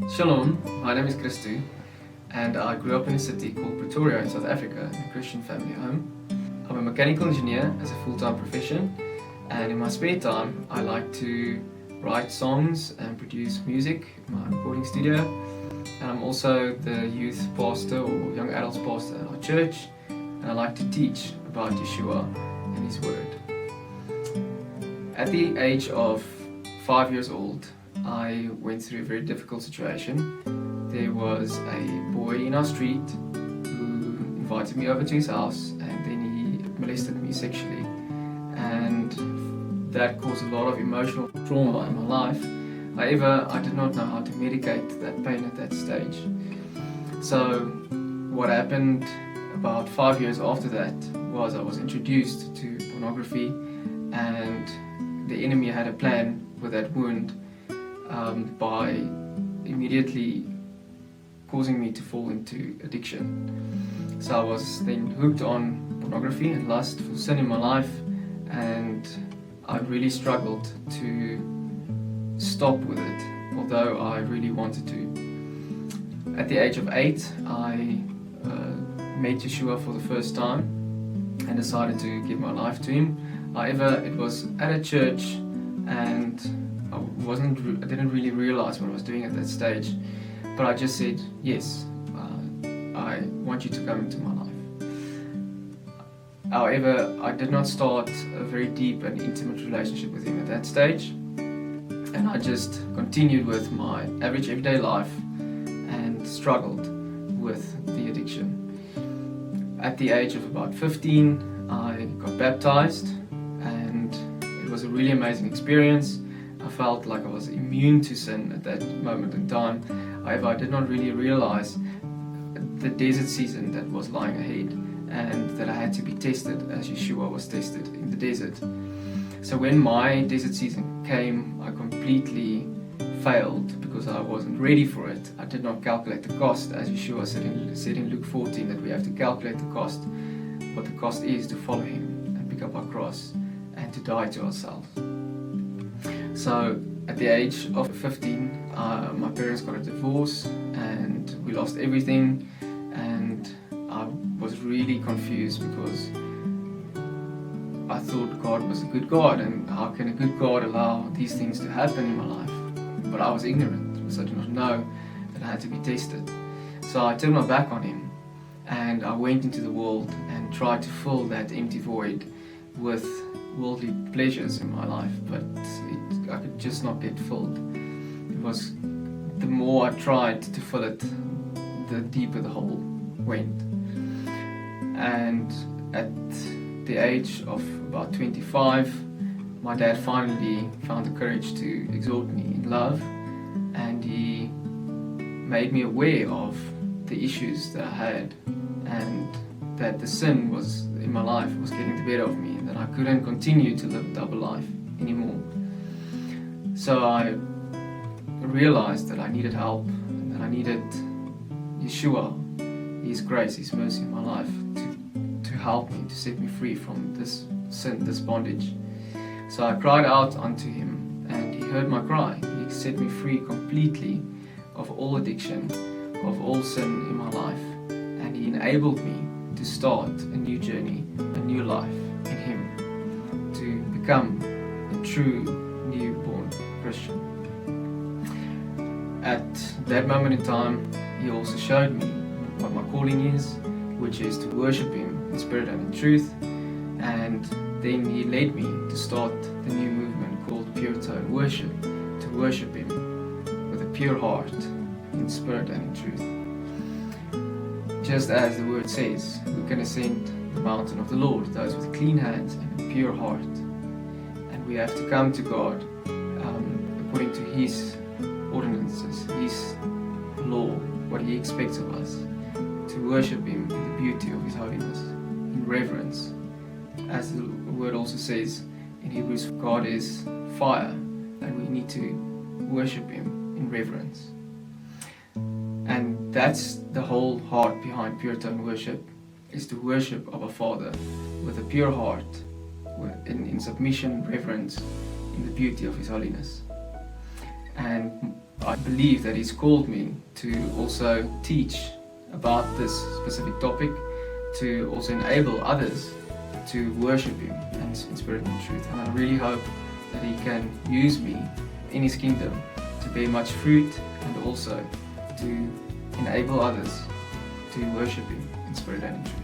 Shalom, my name is Christo and I grew up in a city called Pretoria in South Africa in a Christian family home. I'm a mechanical engineer as a full-time profession, and in my spare time I like to write songs and produce music in my recording studio, and I'm also the youth pastor or young adults pastor at our church, and I like to teach about Yeshua and His Word. At the age of 5 years old, I went through a very difficult situation. There was a boy in our street who invited me over to his house, and then he molested me sexually, and that caused a lot of emotional trauma in my life. However, I did not know how to medicate that pain at that stage. So what happened about 5 years after that was I was introduced to pornography, and the enemy had a plan with that wound by immediately causing me to fall into addiction. So I was then hooked on pornography and lust for sin in my life, and I really struggled to stop with it, although I really wanted to. At the age of 8, I met Yeshua for the first time and decided to give my life to Him. However, it was at a church, and I didn't really realize what I was doing at that stage, but I just said, yes, I want you to come into my life. However, I did not start a very deep and intimate relationship with Him at that stage, and I just continued with my average everyday life and struggled with the addiction. At the age of about 15, I got baptized, and it was a really amazing experience. I felt like I was immune to sin at that moment in time. However, I did not really realize the desert season that was lying ahead, and that I had to be tested as Yeshua was tested in the desert. So when my desert season came, I completely failed because I wasn't ready for it. I did not calculate the cost, as Yeshua said in Luke 14, that we have to calculate the cost, what the cost is to follow Him and pick up our cross and to die to ourselves. So at the age of 15, my parents got a divorce and we lost everything, and I was really confused because I thought God was a good God, and how can a good God allow these things to happen in my life? But I was ignorant because I did not know that I had to be tested. So I turned my back on Him and I went into the world and tried to fill that empty void with worldly pleasures in my life, but I could just not get filled. It was, the more I tried to fill it, the deeper the hole went. And at the age of about 25, my dad finally found the courage to exhort me in love, and he made me aware of the issues that I had, and that the sin was in my life was getting the better of me, and that I couldn't continue to live a double life anymore. So I realized that I needed help, and that I needed Yeshua, His grace, His mercy in my life to help me, to set me free from this sin, this bondage. So I cried out unto Him, and He heard my cry. He set me free completely of all addiction, of all sin in my life, and He enabled me to start a new journey, a new life in Him, to become a true newborn Christian. At that moment in time, He also showed me what my calling is, which is to worship Him in spirit and in truth, and then He led me to start the new movement called Pure Tone Worship, to worship Him with a pure heart, in spirit and in truth. Just as the word says, we can ascend the mountain of the Lord, those with clean hands and a pure heart. And we have to come to God according to His ordinances, His law, what He expects of us, to worship Him in the beauty of His holiness, in reverence. As the word also says in Hebrews, God is fire, and we need to worship Him in reverence. And that's the whole heart behind Pure Tone Worship, is to worship our Father with a pure heart, in submission, reverence, in the beauty of His holiness. And I believe that He's called me to also teach about this specific topic, to also enable others to worship Him in spirit and truth. And I really hope that He can use me in His kingdom to bear much fruit and also to enable others to worship Him in spirit and in truth.